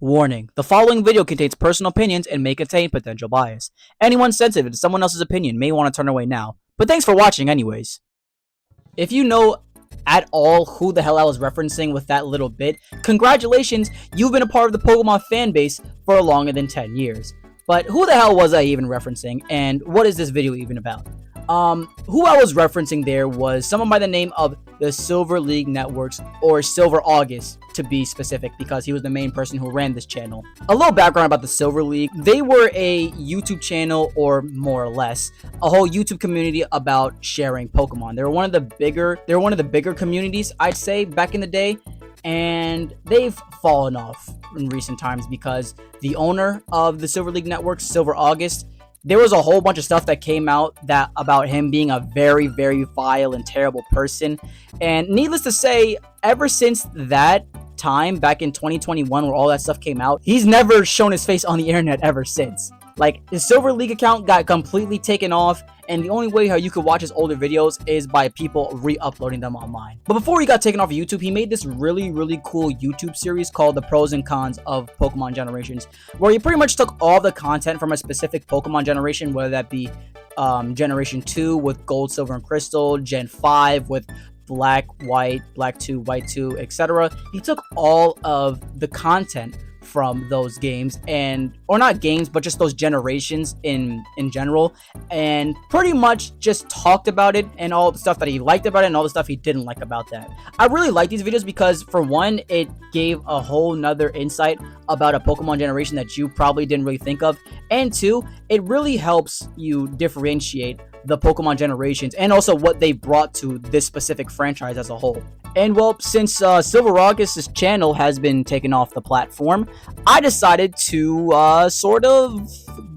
Warning: the following video contains personal opinions and may contain potential bias. Anyone sensitive to someone else's opinion may want to turn away now. But thanks for watching anyways. If you know at all who the hell I was referencing with that little bit, congratulations, you've been a part of the Pokemon fan base for longer than 10 years. But who the hell was I even referencing, and what is this video even about? Who I was referencing there was someone by the name of the Silver League Networks, or Silver August to be specific, because he was the main person who ran this channel. A little background about the Silver League: they were a YouTube channel, or more or less a whole YouTube community about sharing Pokemon. They were one of the bigger communities, I'd say, back in the day, and they've fallen off in recent times because the owner of the Silver League Network, Silver August, there was a whole bunch of stuff that came out that about him being a very, very vile and terrible person. And needless to say, ever since that time back in 2021 where all that stuff came out, he's never shown his face on the internet ever since. Like, his Silver League account got completely taken off, and the only way how you could watch his older videos is by people re-uploading them online. But before he got taken off of YouTube, he made this really, really cool YouTube series called The Pros and Cons of Pokemon Generations, where he pretty much took all the content from a specific Pokemon generation, whether that be Generation 2 with Gold, Silver, and Crystal, Gen 5 with Black, White, Black 2, White 2, etc. He took all of the content from those games, or not games, but just those generations in general, and pretty much just talked about it and all the stuff that he liked about it and all the stuff he didn't like about that. I really like these videos because, for one, it gave a whole nother insight about a Pokemon generation that you probably didn't really think of, and two, it really helps you differentiate the Pokemon generations and also what they brought to this specific franchise as a whole. And well, since Silver August's channel has been taken off the platform, I decided to sort of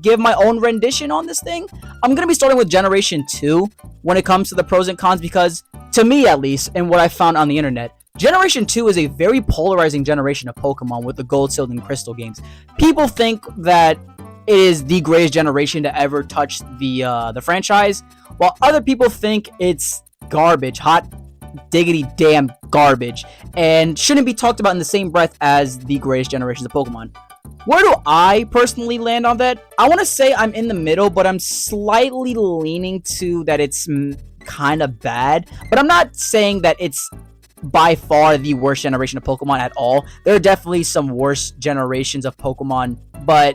give my own rendition on this thing. I'm going to be starting with Generation 2 when it comes to the pros and cons, because, to me at least, and what I found on the internet, Generation 2 is a very polarizing generation of Pokemon with the Gold, Silver, and Crystal games. People think that it is the greatest generation to ever touch the franchise, while other people think it's garbage, hot diggity damn garbage, and shouldn't be talked about in the same breath as the greatest generations of Pokemon. Where do I personally land on that? I want to say I'm in the middle, but I'm slightly leaning to that it's kind of bad, but I'm not saying that it's by far the worst generation of Pokemon at all. There are definitely some worse generations of Pokemon, but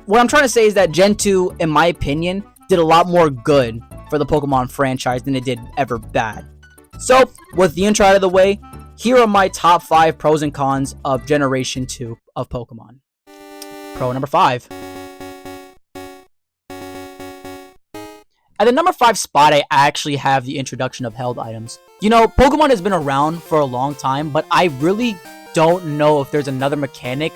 what I'm trying to say is that Gen 2, in my opinion, did a lot more good for the Pokemon franchise than it did ever bad. So, with the intro out of the way, here are my top 5 pros and cons of Generation 2 of Pokemon. Pro number 5. At the number 5 spot, I actually have the introduction of held items. You know, Pokemon has been around for a long time, but I really don't know if there's another mechanic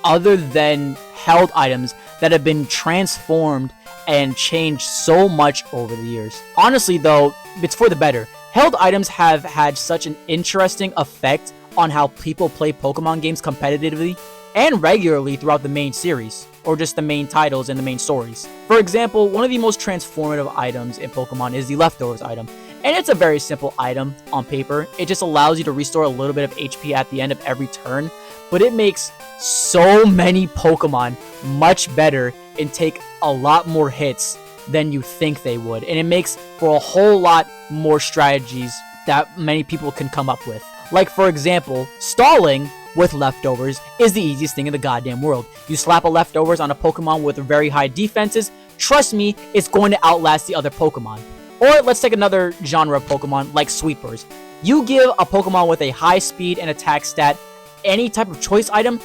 other than held items that have been transformed and changed so much over the years. Honestly though, it's for the better. Held items have had such an interesting effect on how people play Pokemon games competitively and regularly throughout the main series, or just the main titles and the main stories. For example, one of the most transformative items in Pokemon is the Leftovers item. And it's a very simple item on paper. It just allows you to restore a little bit of HP at the end of every turn, but it makes so many Pokemon much better and take a lot more hits than you think they would. And it makes for a whole lot more strategies that many people can come up with. Like, for example, stalling with Leftovers is the easiest thing in the goddamn world. You slap a Leftovers on a Pokemon with very high defenses, trust me, it's going to outlast the other Pokemon. Or let's take another genre of Pokemon like Sweepers. You give a Pokemon with a high speed and attack stat any type of choice item,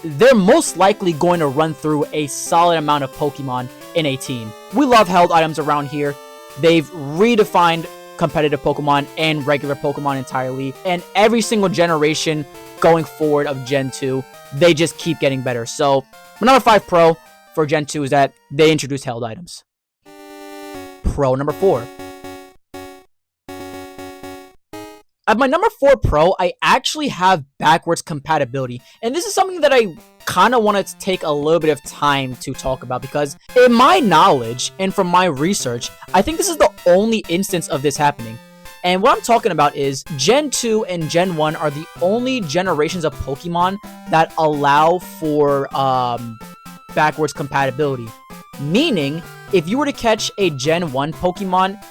they're most likely going to run through a solid amount of Pokemon in a team. We love held items around here. They've redefined competitive Pokemon and regular Pokemon entirely, and every single generation going forward of Gen 2, they just keep getting better. So, my number 5 pro for Gen 2 is that they introduced held items. Pro number 4. At my number 4 pro, I actually have backwards compatibility, and this is something that I kind of wanted to take a little bit of time to talk about, because in my knowledge and from my research, I think this is the only instance of this happening. And what I'm talking about is Gen 2 and Gen 1 are the only generations of Pokemon that allow for backwards compatibility. Meaning, if you were to catch a Gen 1 Pokemon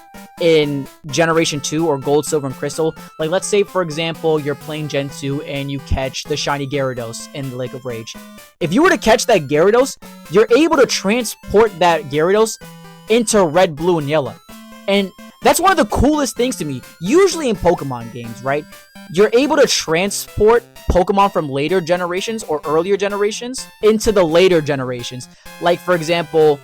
in Generation 2 or Gold, Silver, and Crystal, like let's say, for example, you're playing Gen 2 and you catch the shiny Gyarados in the Lake of Rage. If you were to catch that Gyarados, you're able to transport that Gyarados into Red, Blue, and Yellow. And that's one of the coolest things to me. Usually in Pokemon games, right? You're able to transport Pokemon from later generations or earlier generations into the later generations. Like, for example,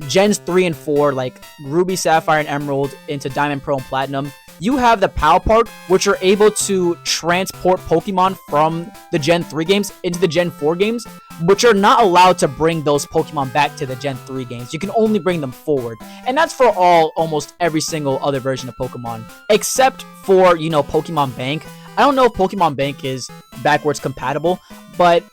Gens 3 and 4, like Ruby, Sapphire, and Emerald into Diamond, Pearl, and Platinum. You have the PAL Park, which are able to transport Pokemon from the Gen 3 games into the Gen 4 games, but you're not allowed to bring those Pokemon back to the Gen 3 games. You can only bring them forward. And that's for almost every single other version of Pokemon. Except for, Pokemon Bank. I don't know if Pokemon Bank is backwards compatible, but...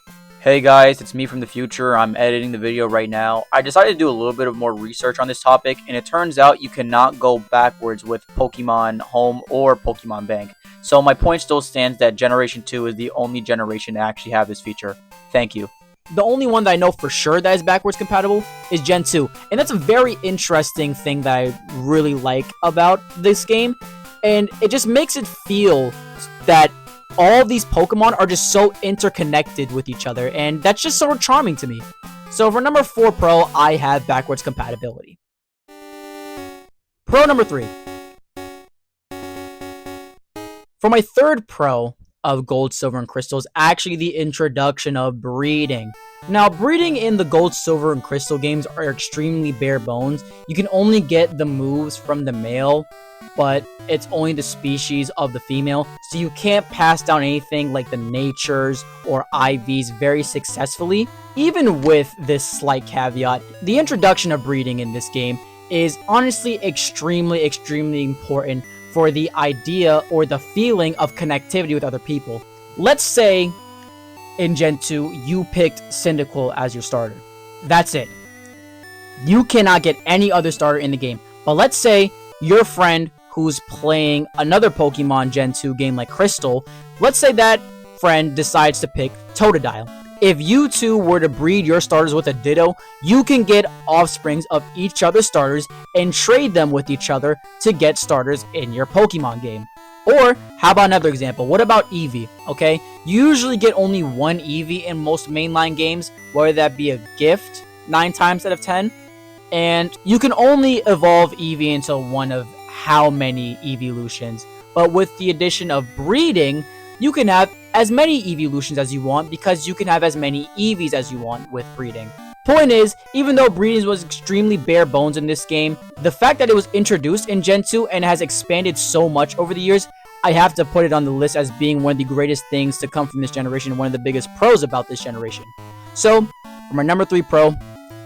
Hey guys, it's me from the future. I'm editing the video right now. I decided to do a little bit of more research on this topic, and it turns out you cannot go backwards with Pokemon Home or Pokemon Bank. So my point still stands that Generation 2 is the only generation to actually have this feature. Thank you. The only one that I know for sure that is backwards compatible is Gen 2. And that's a very interesting thing that I really like about this game. And it just makes it feel that all of these Pokemon are just so interconnected with each other, and that's just so charming to me. So for number 4 Pro, I have backwards compatibility. Pro number 3. For my third Pro of Gold, Silver, and Crystal is actually the introduction of breeding. Now, breeding in the Gold, Silver, and Crystal games are extremely bare bones. You can only get the moves from the male, but it's only the species of the female, so you can't pass down anything like the natures or IVs very successfully. Even with this slight caveat, the introduction of breeding in this game is honestly extremely important for the idea or the feeling of connectivity with other people. Let's say in Gen 2, you picked Cyndaquil as your starter. That's it. You cannot get any other starter in the game. But let's say your friend who's playing another Pokemon Gen 2 game like Crystal, let's say that friend decides to pick Totodile. If you two were to breed your starters with a Ditto, you can get offsprings of each other's starters and trade them with each other to get starters in your Pokemon game. Or, how about another example? What about Eevee, okay? You usually get only one Eevee in most mainline games, whether that be a gift 9 times out of 10. And you can only evolve Eevee into one of how many evolutions. But with the addition of breeding, you can have as many evolutions as you want because you can have as many Eevees as you want with breeding. Point is, even though breeding was extremely bare bones in this game, the fact that it was introduced in Gen 2 and has expanded so much over the years, I have to put it on the list as being one of the greatest things to come from this generation and one of the biggest pros about this generation. So, for my number 3 pro,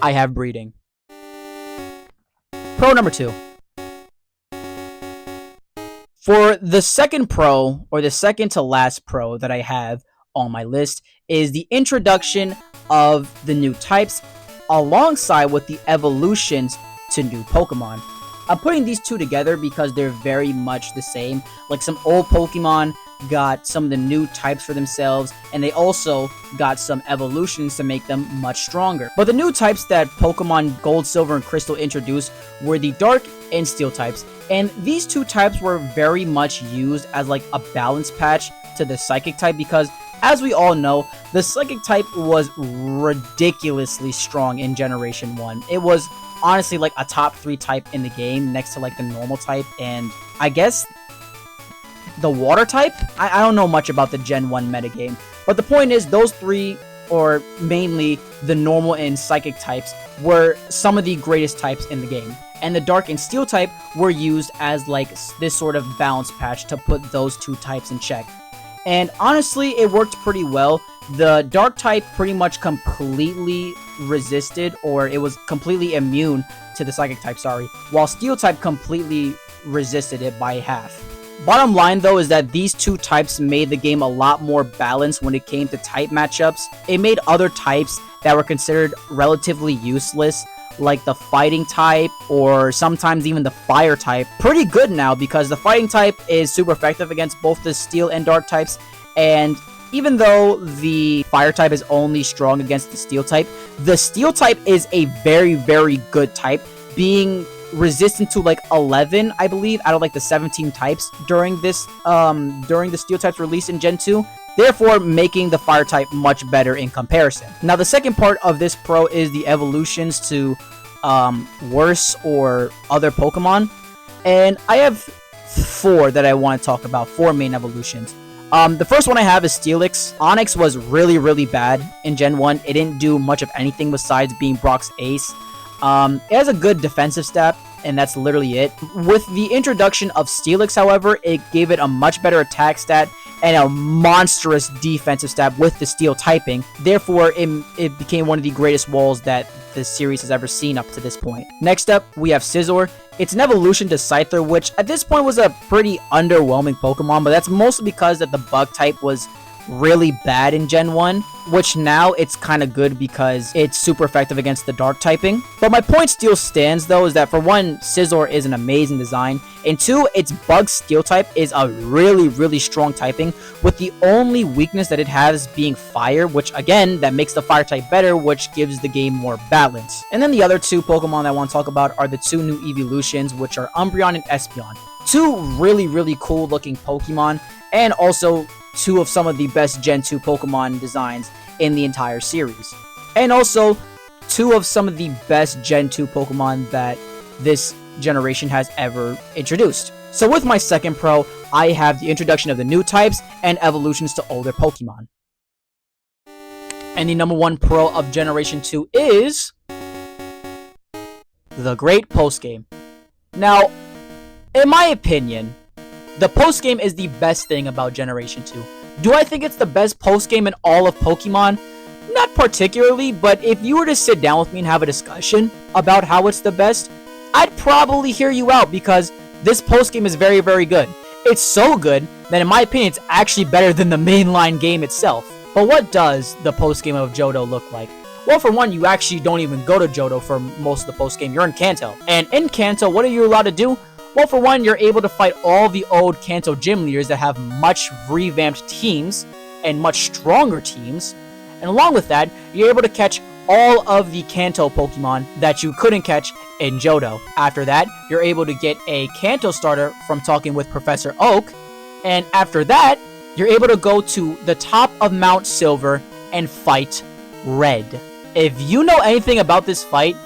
I have breeding. Pro number 2. For the second pro, or the second to last pro that I have on my list, is the introduction of the new types alongside with the evolutions to new Pokemon. I'm putting these two together because they're very much the same. Like, some old Pokemon got some of the new types for themselves, and they also got some evolutions to make them much stronger. But the new types that Pokemon Gold, Silver, and Crystal introduced were the Dark and Steel types, and these two types were very much used as like a balance patch to the Psychic type because, as we all know, the Psychic type was ridiculously strong in Generation 1. It was honestly like a top 3 type in the game next to like the normal type and I guess the Water type? I don't know much about the Gen 1 metagame, but the point is those 3, or mainly the normal and Psychic types, were some of the greatest types in the game. And the Dark and Steel type were used as like this sort of balance patch to put those 2 types in check. And honestly, it worked pretty well. The Dark type pretty much completely resisted, or it was completely immune to the Psychic type, while Steel type completely resisted it by half. Bottom line though is that these 2 types made the game a lot more balanced when it came to type matchups. It made other types that were considered relatively useless, like the fighting type or sometimes even the fire type pretty good now, because the fighting type is super effective against both the steel and dark types, and even though the fire type is only strong against the steel type is a very, very good type, being resistant to like 11, I believe, out of like the 17 types during the steel types release in Gen 2, therefore making the fire type much better in comparison. Now, the second part of this pro is the evolutions to worse or other Pokemon, and I have 4 that I want to talk about, 4 main evolutions. The first one I have is Steelix. Onix was really, really bad in Gen 1. It didn't do much of anything besides being Brock's ace. It has a good defensive stat, and that's literally it. With the introduction of Steelix, however, it gave it a much better attack stat and a monstrous defensive stat with the steel typing. Therefore, it became one of the greatest walls that the series has ever seen up to this point. Next up, we have Scizor. It's an evolution to Scyther, which at this point was a pretty underwhelming Pokemon, but that's mostly because that the bug type was really bad in Gen 1, which now it's kind of good because it's super effective against the dark typing. But my point still stands, though, is that for one, Scizor is an amazing design, and two, its bug steel type is a really, really strong typing, with the only weakness that it has being fire, which again, that makes the fire type better, which gives the game more balance. And then the other 2 Pokemon I want to talk about are the 2 new evolutions, which are Umbreon and Espeon. 2 really, really cool looking Pokemon, and also 2 of some of the best Gen 2 Pokemon designs in the entire series. And also 2 of some of the best Gen 2 Pokemon that this generation has ever introduced. So with my second pro, I have the introduction of the new types and evolutions to older Pokemon. And the number 1 pro of Generation 2 is the Great Postgame. Now, in my opinion, the postgame is the best thing about Generation 2. Do I think it's the best postgame in all of Pokemon? Not particularly, but if you were to sit down with me and have a discussion about how it's the best, I'd probably hear you out, because this postgame is very, very good. It's so good that in my opinion it's actually better than the mainline game itself. But what does the postgame of Johto look like? Well, for one, you actually don't even go to Johto for most of the postgame. You're in Kanto. And in Kanto, what are you allowed to do? Well, for one, you're able to fight all the old Kanto gym leaders that have much revamped teams and much stronger teams. And along with that, you're able to catch all of the Kanto Pokemon that you couldn't catch in Johto. After that, you're able to get a Kanto starter from talking with Professor Oak. And after that, you're able to go to the top of Mount Silver and fight Red. If you know anything about this fight,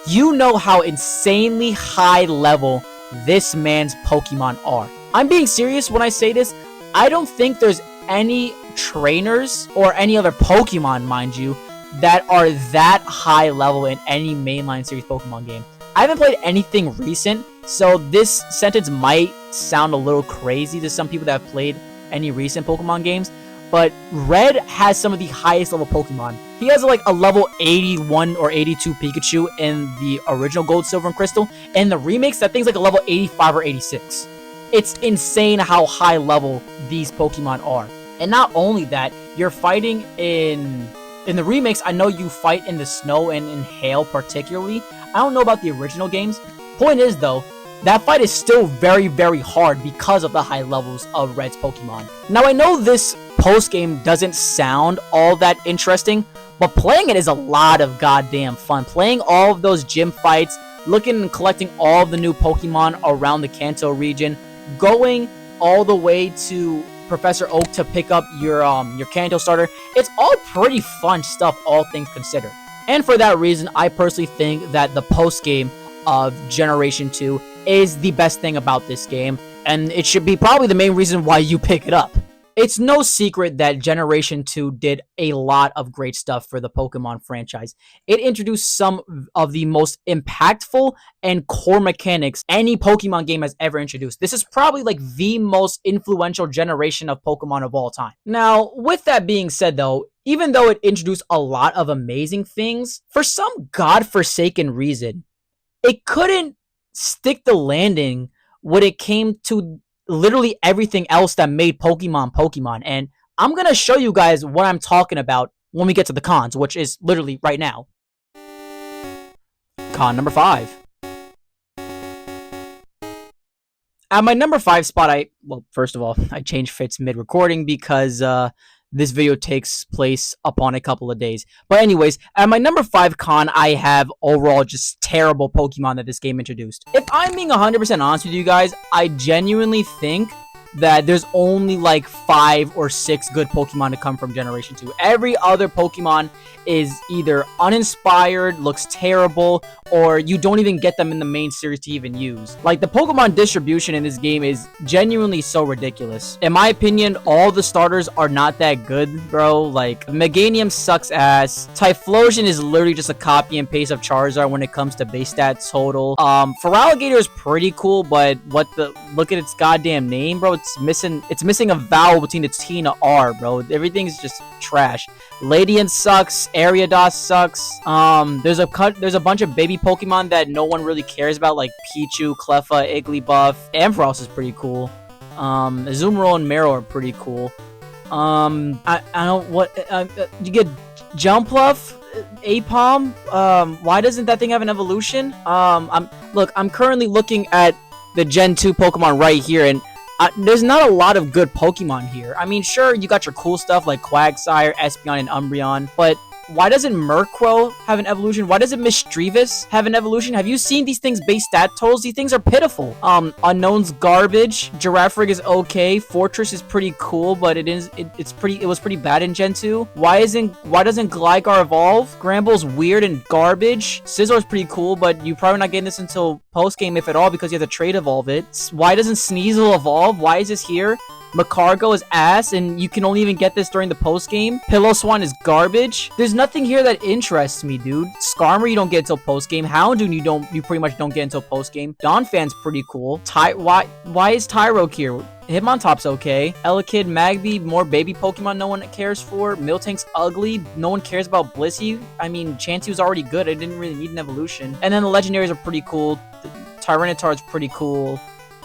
you know how insanely high level this man's Pokemon are. I'm being serious when I say this. I don't think there's any trainers or any other Pokemon, mind you, that are that high level in any mainline series Pokemon game. I haven't played anything recent, so this sentence might sound a little crazy to some people that have played any recent Pokemon games, but Red has some of the highest level Pokemon. He has like a level 81 or 82 Pikachu in the original Gold, Silver, and Crystal. In the remakes, that thing's like a level 85 or 86. It's insane how high level these Pokemon are. And not only that, you're fighting in the remakes. I know you fight in the snow and in hail particularly. I don't know about the original games. Point is though, that fight is still very, very hard because of the high levels of Red's Pokemon. Now, I know this post-game doesn't sound all that interesting, but playing it is a lot of goddamn fun. Playing all of those gym fights, looking and collecting all of the new Pokemon around the Kanto region, going all the way to Professor Oak to pick up your Kanto starter. It's all pretty fun stuff, all things considered. And for that reason, I personally think that the post-game of Generation 2 is the best thing about this game, and it should be probably the main reason why you pick it up. It's no secret that Generation 2 did a lot of great stuff for the Pokemon franchise. It introduced some of the most impactful and core mechanics any Pokemon game has ever introduced. This is probably like the most influential generation of Pokemon of all time. Now, with that being said though, even though it introduced a lot of amazing things, for some godforsaken reason, it couldn't stick the landing when it came to literally everything else that made Pokemon Pokemon. And I'm gonna show you guys what I'm talking about when we get to the cons, which is literally right now. Con number 5. At my number 5 spot, well, first of all, I changed fits mid-recording because this video takes place upon a couple of days. But anyways, at my number 5 con, I have overall just terrible Pokemon that this game introduced. If I'm being 100% honest with you guys, I genuinely think that there's only like 5 or 6 good Pokemon to come from Generation 2. Every other Pokemon is either uninspired, looks terrible, or you don't even get them in the main series to even use. Like, the Pokemon distribution in this game is genuinely so ridiculous. In my opinion, all the starters are not that good, bro. Like, Meganium sucks ass. Typhlosion is literally just a copy and paste of Charizard when it comes to base stats total. Feraligatr is pretty cool, but look at its goddamn name, bro. It's missing a vowel between the T and the R, bro. Everything's just trash. Ladian sucks. Ariados sucks. There's a bunch of baby Pokemon that no one really cares about, like Pichu, Cleffa, Igglybuff. Ampharos is pretty cool. Azumarill and Mero are pretty cool. I don't what you get Jumpluff, Apom. Why doesn't that thing have an evolution? I'm currently looking at the Gen 2 Pokemon right here, and there's not a lot of good Pokemon here. I mean, sure, you got your cool stuff like Quagsire, Espeon, and Umbreon, but why doesn't Murkrow have an evolution? Why doesn't Misdreavus have an evolution? Have you seen these things' base stat totals? These things are pitiful. Unknown's garbage. Girafarig is okay. Fortress is pretty cool, but it was pretty bad in Gen 2. Why doesn't Gligar evolve? Gramble's weird and garbage. Scizor's pretty cool, but you're probably not getting this until post-game, if at all, because you have to trade evolve it. Why doesn't Sneasel evolve? Why is this here? Macargo is ass, and you can only even get this during the post-game. Pillow-Swan is garbage. There's nothing here that interests me, dude. Skarmory you don't get until post-game. Houndoom you pretty much don't get until post-game. Donphan's pretty cool. Why is Tyrogue here? Hitmontop's okay. Elekid, Magby, more baby Pokemon no one cares for. Miltank's ugly. No one cares about Blissey. I mean, Chansey was already good. I didn't really need an evolution. And then the legendaries are pretty cool. Tyranitar's pretty cool.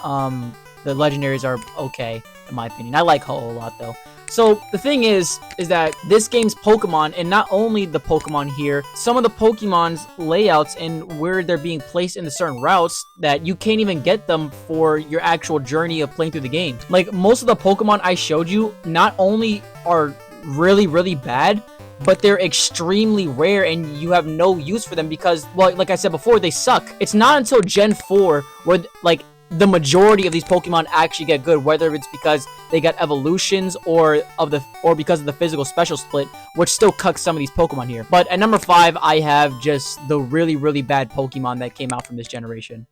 The legendaries are okay, in my opinion. I like Ho-Oh a lot, though. So, the thing is that this game's Pokemon, and not only the Pokemon here, some of the Pokemon's layouts and where they're being placed in the certain routes, that you can't even get them for your actual journey of playing through the game. Like, most of the Pokemon I showed you, not only are really, really bad, but they're extremely rare, and you have no use for them because, well, like I said before, they suck. It's not until Gen 4 where, like, the majority of these Pokemon actually get good, whether it's because they got evolutions or because of the physical special split, which still cucks some of these Pokemon here. But at number 5, I have just the really, really bad Pokemon that came out from this generation.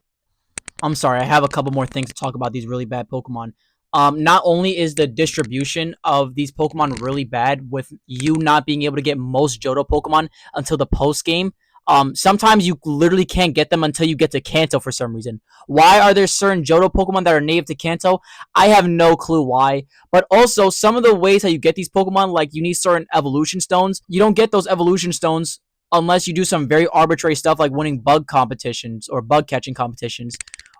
I'm sorry, I have a couple more things to talk about these really bad Pokemon. Not only is the distribution of these Pokemon really bad, with you not being able to get most Johto Pokemon until the post game. Sometimes you literally can't get them until you get to Kanto for some reason. Why are there certain Johto Pokemon that are native to Kanto? I have no clue why. But also, some of the ways how you get these Pokemon, like you need certain evolution stones. You don't get those evolution stones unless you do some very arbitrary stuff like winning bug competitions or bug catching competitions.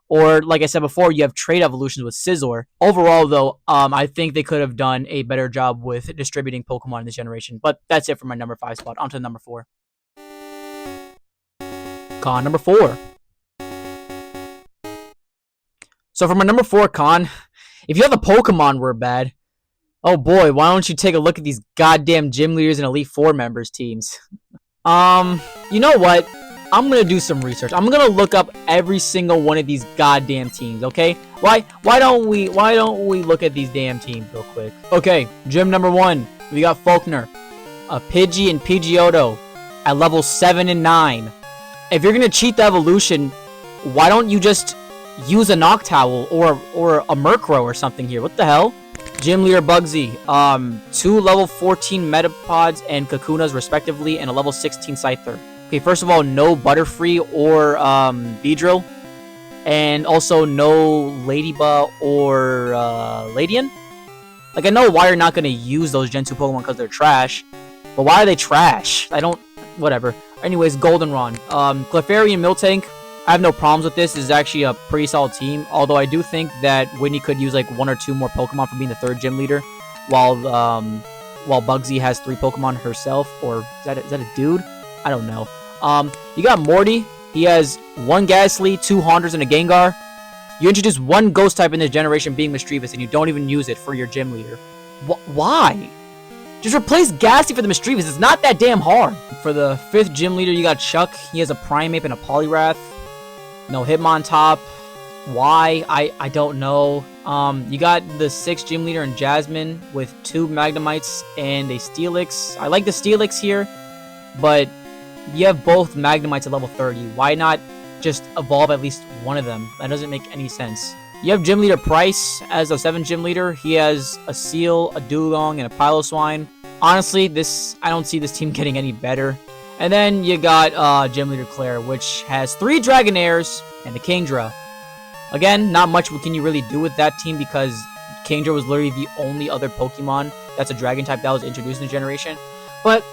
Or, like I said before, you have trade evolutions with Scizor. Overall, though, I think they could have done a better job with distributing Pokemon in this generation. But that's it for my number 5 spot. On to number 4. Con number 4. So for my number 4 con, if you have the Pokemon were bad, oh boy, why don't you take a look at these goddamn gym leaders and Elite Four members teams? You know what? I'm gonna do some research. I'm gonna look up every single one of these goddamn teams, okay? Why don't we look at these damn teams real quick? Okay, gym number 1, we got Faulkner, a Pidgey and Pidgeotto at level 7 and 9. If you're gonna cheat the evolution, why don't you just use a Noctowl or a Murkrow or something here? What the hell? Gym Leader Bugsy, 2 level 14 Metapods and Kakunas respectively, and a level 16 Scyther. Okay, first of all, no Butterfree or Beedrill, and also no Ladybug or Ladian. Like, I know why you're not gonna use those Gen 2 Pokemon because they're trash, but why are they trash? Whatever. Anyways, Goldenrod. Clefairy and Miltank, I have no problems with this. This is actually a pretty solid team, although I do think that Whitney could use like 1 or 2 more Pokemon for being the 3rd gym leader, while Bugsy has 3 Pokemon herself. Or is that a dude? I don't know. You got Morty. He has 1 Ghastly, 2 Haunters, and a Gengar. You introduce 1 Ghost type in this generation, being Mischievous, and you don't even use it for your gym leader. Why? Just replace Ghastly for the Mischievous. It's not that damn hard. For the 5th gym leader, you got Chuck. He has a Primeape and a Poliwrath. No Hitmontop. Why? I don't know. You got the 6th gym leader in Jasmine with 2 Magnemites and a Steelix. I like the Steelix here, but you have both Magnemites at level 30. Why not just evolve at least one of them? That doesn't make any sense. You have Gym Leader Price as a 7th gym leader. He has a Seal, a Dugong, and a Piloswine. Honestly, I don't see this team getting any better. And then you got Gym Leader Claire, which has 3 Dragonairs and a Kingdra. Again, not much can you really do with that team because Kingdra was literally the only other Pokemon that's a Dragon type that was introduced in the generation. But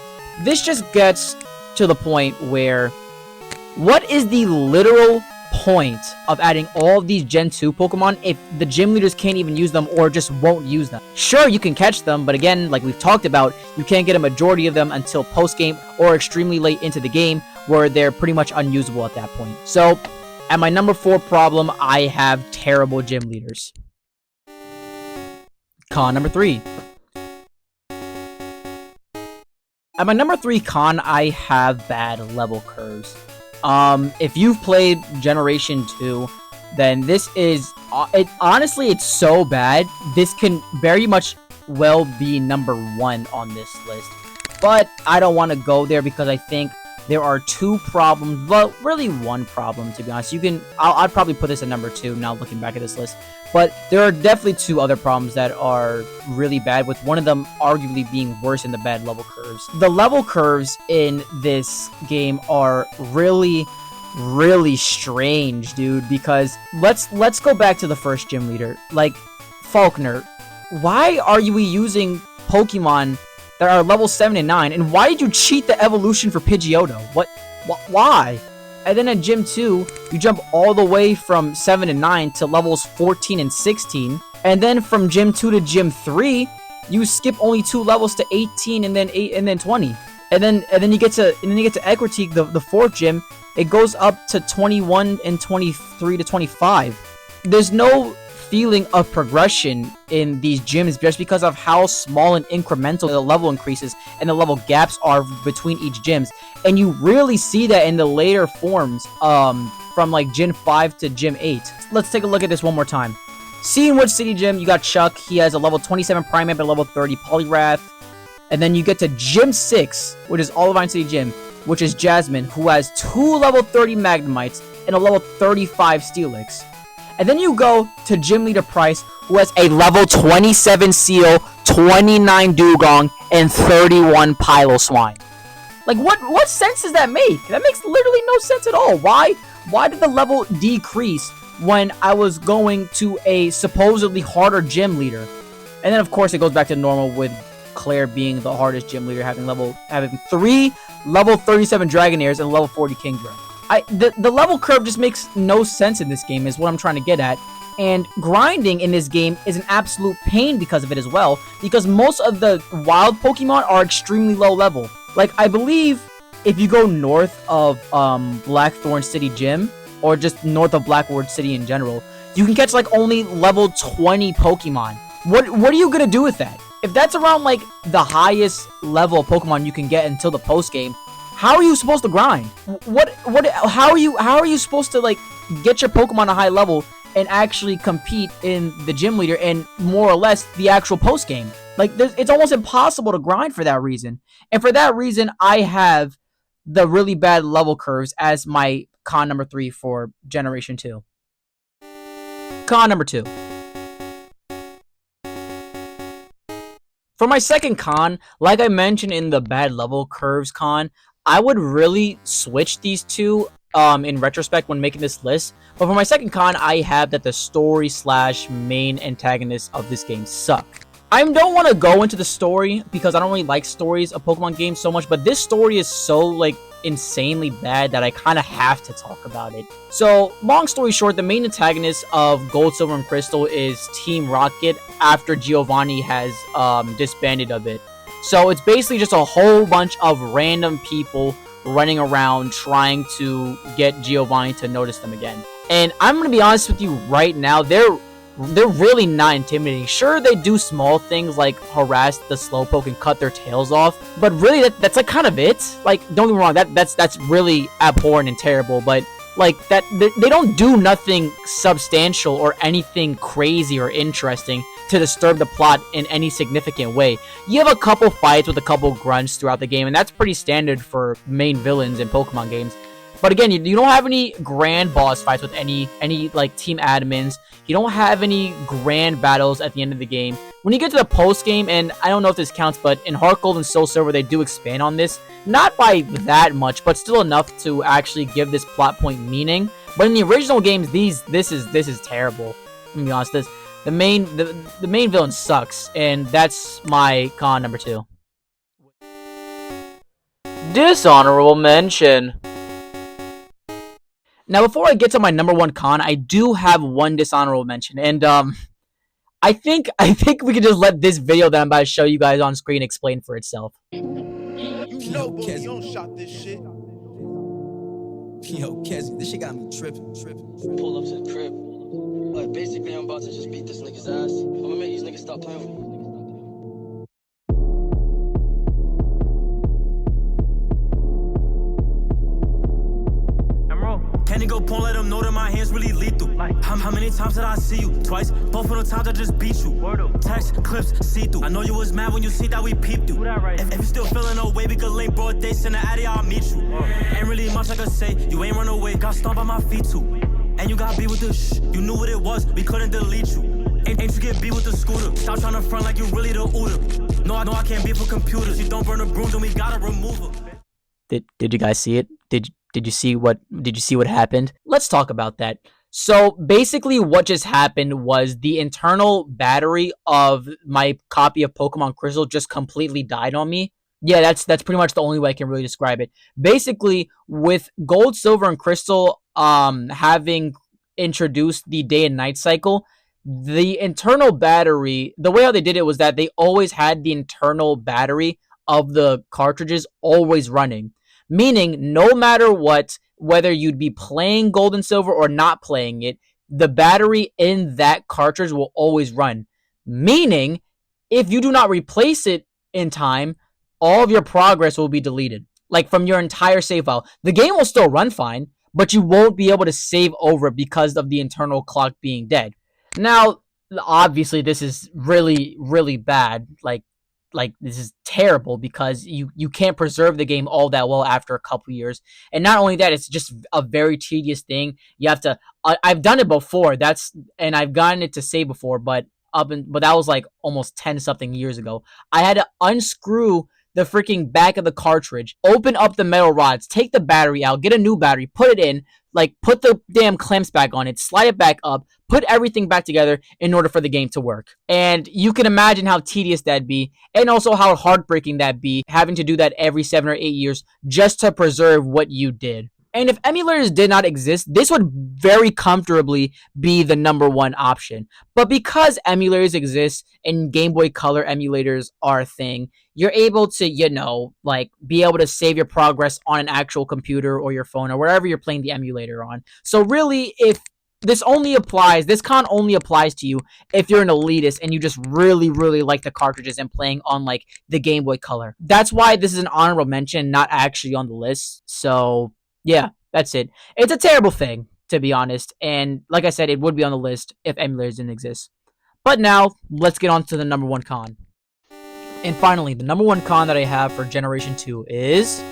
this just gets to the point where, what is the literal point of adding all of these Gen 2 Pokemon if the gym leaders can't even use them or just won't use them? Sure, you can catch them, but again, like we've talked about, you can't get a majority of them until post-game or extremely late into the game where they're pretty much unusable at that point. So, at my number 4 problem, I have terrible gym leaders. Con number 3. At my number 3 con, I have bad level curves. If you've played Generation 2, then this is, honestly, it's so bad, this can very much well be number 1 on this list. But I don't want to go there because I think there are 2 problems, well, really 1 problem, to be honest. I'd probably put this at number 2 now looking back at this list. But there are definitely 2 other problems that are really bad, with one of them arguably being worse in the bad level curves. The level curves in this game are really, really strange, dude, because let's go back to the first gym leader. Like, Falkner, why are you using Pokemon that are level 7 and 9, and why did you cheat the evolution for Pidgeotto? Why? And then at Gym 2, you jump all the way from 7 and 9 to levels 14 and 16. And then from Gym 2 to Gym 3, you skip only 2 levels to 18 and then 20. And then you get to Equitique, the 4th gym. It goes up to 21 and 23 to 25. There's no feeling of progression in these gyms just because of how small and incremental the level increases and the level gaps are between each gyms. And you really see that in the later forms, from like Gym 5 to Gym 8. Let's take a look at this one more time. Seawood City Gym, you got Chuck. He has a level 27 Primeape and a level 30 Poliwrath. And then you get to Gym 6, which is Olivine City Gym, which is Jasmine, who has 2 level 30 Magnemites and a level 35 Steelix. And then you go to Gym Leader Price, who has a level 27 Seal, 29 Dugong, and 31 Piloswine. Like, what sense does that make? That makes literally no sense at all. Why did the level decrease when I was going to a supposedly harder gym leader? And then, of course, it goes back to normal with Claire being the hardest gym leader, having 3 level 37 Dragonairs and a level 40 Kingdra. The level curve just makes no sense in this game, is what I'm trying to get at. And grinding in this game is an absolute pain because of it as well, because most of the wild Pokemon are extremely low level. Like, I believe if you go north of Blackthorn City Gym, or just north of Blackwood City in general, you can catch like only level 20 Pokemon. What are you gonna do with that? If that's around like the highest level of Pokemon you can get until the post game, how are you supposed to grind? How are you supposed to like get your Pokemon a high level and actually compete in the gym leader and more or less the actual post game? Like, it's almost impossible to grind for that reason. And for that reason, I have the really bad level curves as my con number 3 for Generation 2. Con number 2. For my second con, like I mentioned in the bad level curves con, I would really switch these two in retrospect when making this list. But for my second con, I have that the story / main antagonists of this game suck. I don't want to go into the story because I don't really like stories of Pokemon games so much, but this story is so like insanely bad that I kind of have to talk about it. So, long story short, the main antagonist of Gold, Silver, and Crystal is Team Rocket after Giovanni has disbanded a bit. So it's basically just a whole bunch of random people running around trying to get Giovanni to notice them again. And I'm going to be honest with you right now, they're really not intimidating. Sure, they do small things like harass the Slowpoke and cut their tails off, but really that's like kind of it. Like, don't get me wrong, that's really abhorrent and terrible, but like that they don't do nothing substantial or anything crazy or interesting to disturb the plot in any significant way. You have a couple fights with a couple grunts throughout the game, and that's pretty standard for main villains in Pokemon games. But again, you don't have any grand boss fights with any like team admins. You don't have any grand battles at the end of the game. When you get to the post game, and I don't know if this counts, but in Heart Gold and Soul Silver they do expand on this, not by that much, but still enough to actually give this plot point meaning. But in the original games, this is terrible. Let me be honest, the main villain sucks, and that's my con number 2. Dishonorable mention. Now, before I get to my number 1 con, I do have one dishonorable mention, and I think we could just let this video that I'm about to show you guys on screen explain for itself. You know, boy, you don't shot this shit. Yo, Kez, this shit got me tripping. Pull up to the crib. Like, basically, I'm about to just beat this nigga's ass. I'm gonna make these niggas stop playing with me. Can you go point, let them know that my hands really lethal? How many times did I see you? Twice. Both of the times I just beat you. Text, clips, see through. I know you was mad when you see that we peeped you. If you still feeling no way, we could link broad day, send the addy, I'll meet you. Ain't really much I could say. You ain't run away, got stomped by my feet too. And you got beat with the shh. You knew what it was, we couldn't delete you. Ain't you get beat with the scooter. Stop trying to front like you really the Uda. No, I can't beat for computers. You don't burn the broom, then we gotta remove her. Did you guys see it? Did you see what happened? Let's talk about that. So basically what just happened was the internal battery of my copy of Pokemon Crystal just completely died on me. Yeah, that's pretty much the only way I can really describe it. Basically, with Gold, Silver, and Crystal having introduced the day and night cycle, the internal battery, the way how they did it was that they always had the internal battery of the cartridges always running. Meaning, no matter what, whether you'd be playing Gold and Silver or not playing it, the battery in that cartridge will always run. Meaning, if you do not replace it in time, all of your progress will be deleted. Like, from your entire save file. The game will still run fine, but you won't be able to save over because of the internal clock being dead. Now, obviously, this is really, really bad. Like this is terrible because you can't preserve the game all that well after a couple years. And not only that, it's just a very tedious thing. You have to I've done it before. And I've gotten it to save before, but that was like almost 10 something years ago. I had to unscrew the freaking back of the cartridge, open up the metal rods, take the battery out, get a new battery, put it in, like put the damn clamps back on it, slide it back up, put everything back together in order for the game to work. And you can imagine how tedious that'd be, and also how heartbreaking that'd be, having to do that every 7 or 8 years just to preserve what you did. And if emulators did not exist, this would very comfortably be the number 1 option. But because emulators exist and Game Boy Color emulators are a thing, you're able to, like, be able to save your progress on an actual computer or your phone or wherever you're playing the emulator on. So really, if this con only applies to you if you're an elitist and you just really, really like the cartridges and playing on, like, the Game Boy Color. That's why this is an honorable mention, not actually on the list. So yeah, that's it. It's a terrible thing, to be honest. And like I said, it would be on the list if emulators didn't exist. But now, let's get on to the number 1 con. And finally, the number 1 con that I have for Generation 2 is...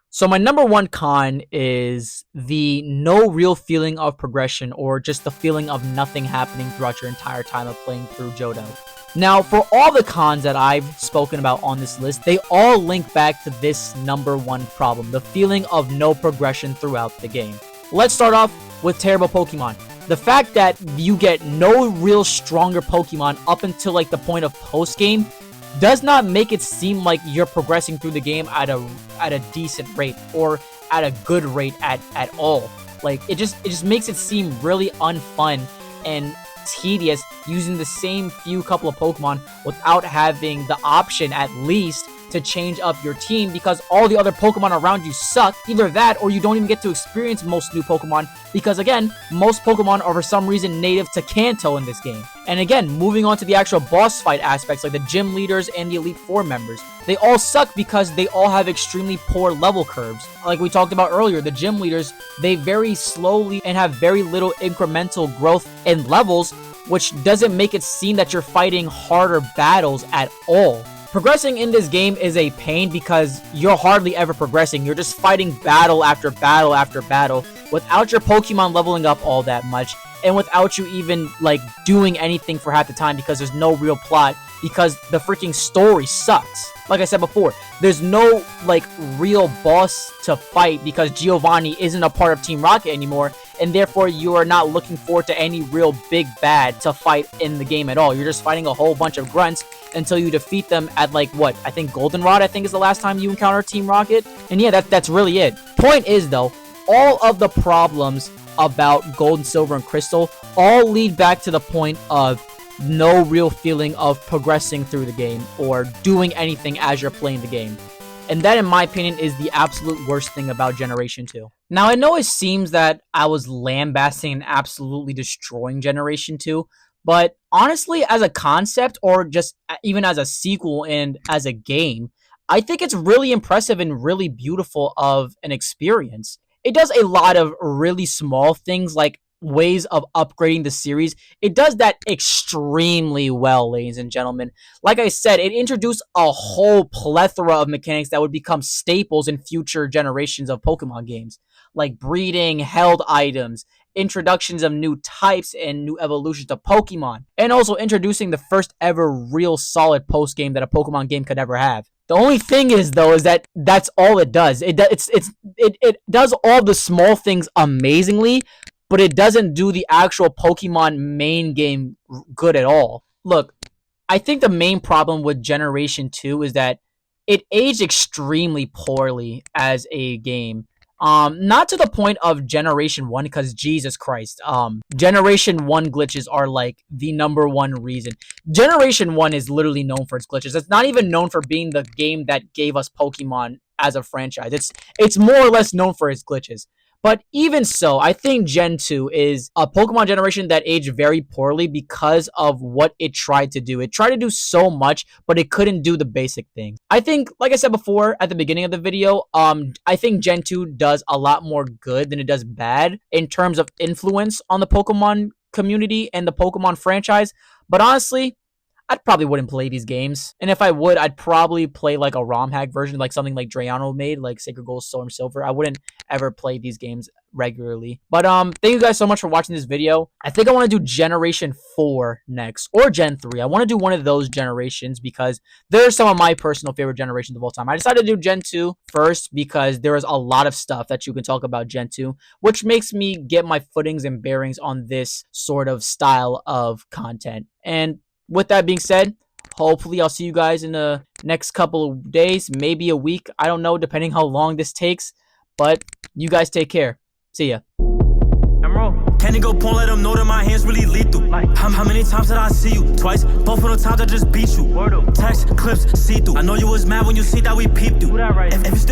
So my number 1 con is the no real feeling of progression, or just the feeling of nothing happening throughout your entire time of playing through Johto. Now, for all the cons that I've spoken about on this list, they all link back to this number 1 problem, the feeling of no progression throughout the game. Let's start off with terrible Pokemon. The fact that you get no real stronger Pokemon up until like the point of post-game does not make it seem like you're progressing through the game at a decent rate or at a good rate at all. Like, it just makes it seem really unfun and tedious using the same few couple of Pokemon without having the option, at least, to change up your team because all the other Pokemon around you suck. Either that or you don't even get to experience most new Pokemon because, again, most Pokemon are for some reason native to Kanto in this game. And again, moving on to the actual boss fight aspects like the gym leaders and the Elite Four members, they all suck because they all have extremely poor level curves. Like we talked about earlier, the gym leaders, they very slowly and have very little incremental growth in levels, which doesn't make it seem that you're fighting harder battles at all. Progressing in this game is a pain because you're hardly ever progressing. You're just fighting battle after battle after battle without your Pokemon leveling up all that much and without you even like doing anything for half the time because there's no real plot because the freaking story sucks. Like I said before, there's no like real boss to fight because Giovanni isn't a part of Team Rocket anymore, and therefore you are not looking forward to any real big bad to fight in the game at all. You're just fighting a whole bunch of grunts until you defeat them at like what, I think Goldenrod I think is the last time you encounter Team Rocket. And yeah, that's really it. Point is though, all of the problems about Gold, Silver, and Crystal all lead back to the point of no real feeling of progressing through the game or doing anything as you're playing the game. And that, in my opinion, is the absolute worst thing about Generation 2. Now, I know it seems that I was lambasting and absolutely destroying Generation 2, but honestly, as a concept or just even as a sequel and as a game, I think it's really impressive and really beautiful of an experience. It does a lot of really small things like ways of upgrading the series. It does that extremely well, ladies and gentlemen. Like I said, it introduced a whole plethora of mechanics that would become staples in future generations of Pokemon games, like breeding, held items, introductions of new types and new evolutions of Pokemon, and also introducing the first ever real solid post game that a Pokemon game could ever have. The only thing is, though, is that that's all it does. It does all the small things amazingly, but it doesn't do the actual Pokemon main game good at all. Look, I think the main problem with Generation 2 is that it aged extremely poorly as a game. Not to the point of Generation 1, because Jesus Christ, Generation 1 glitches are like the #1 reason. Generation 1 is literally known for its glitches. It's not even known for being the game that gave us Pokemon as a franchise. It's more or less known for its glitches. But even so, I think Gen 2 is a Pokemon generation that aged very poorly because of what it tried to do. It tried to do so much, but it couldn't do the basic things. I think, like I said before at the beginning of the video, I think Gen 2 does a lot more good than it does bad in terms of influence on the Pokemon community and the Pokemon franchise. But honestly, I probably wouldn't play these games. And if I would, I'd probably play like a ROM hack version, like something like Drayano made, like Sacred Gold, Storm Silver. I wouldn't ever play these games regularly. But thank you guys so much for watching this video. I think I want to do Generation 4 next, or Gen 3. I want to do one of those generations because they're some of my personal favorite generations of all time. I decided to do Gen 2 first because there is a lot of stuff that you can talk about Gen 2, which makes me get my footings and bearings on this sort of style of content. And with that being said, hopefully I'll see you guys in the next couple of days, maybe a week. I don't know, depending how long this takes. But you guys take care. See ya. Can you go point, let them know that my hands really lethal? How many times did I see you? Twice. Both of the times I just beat you. Text, clips, see through. I know you was mad when you see that we peeped you. If you still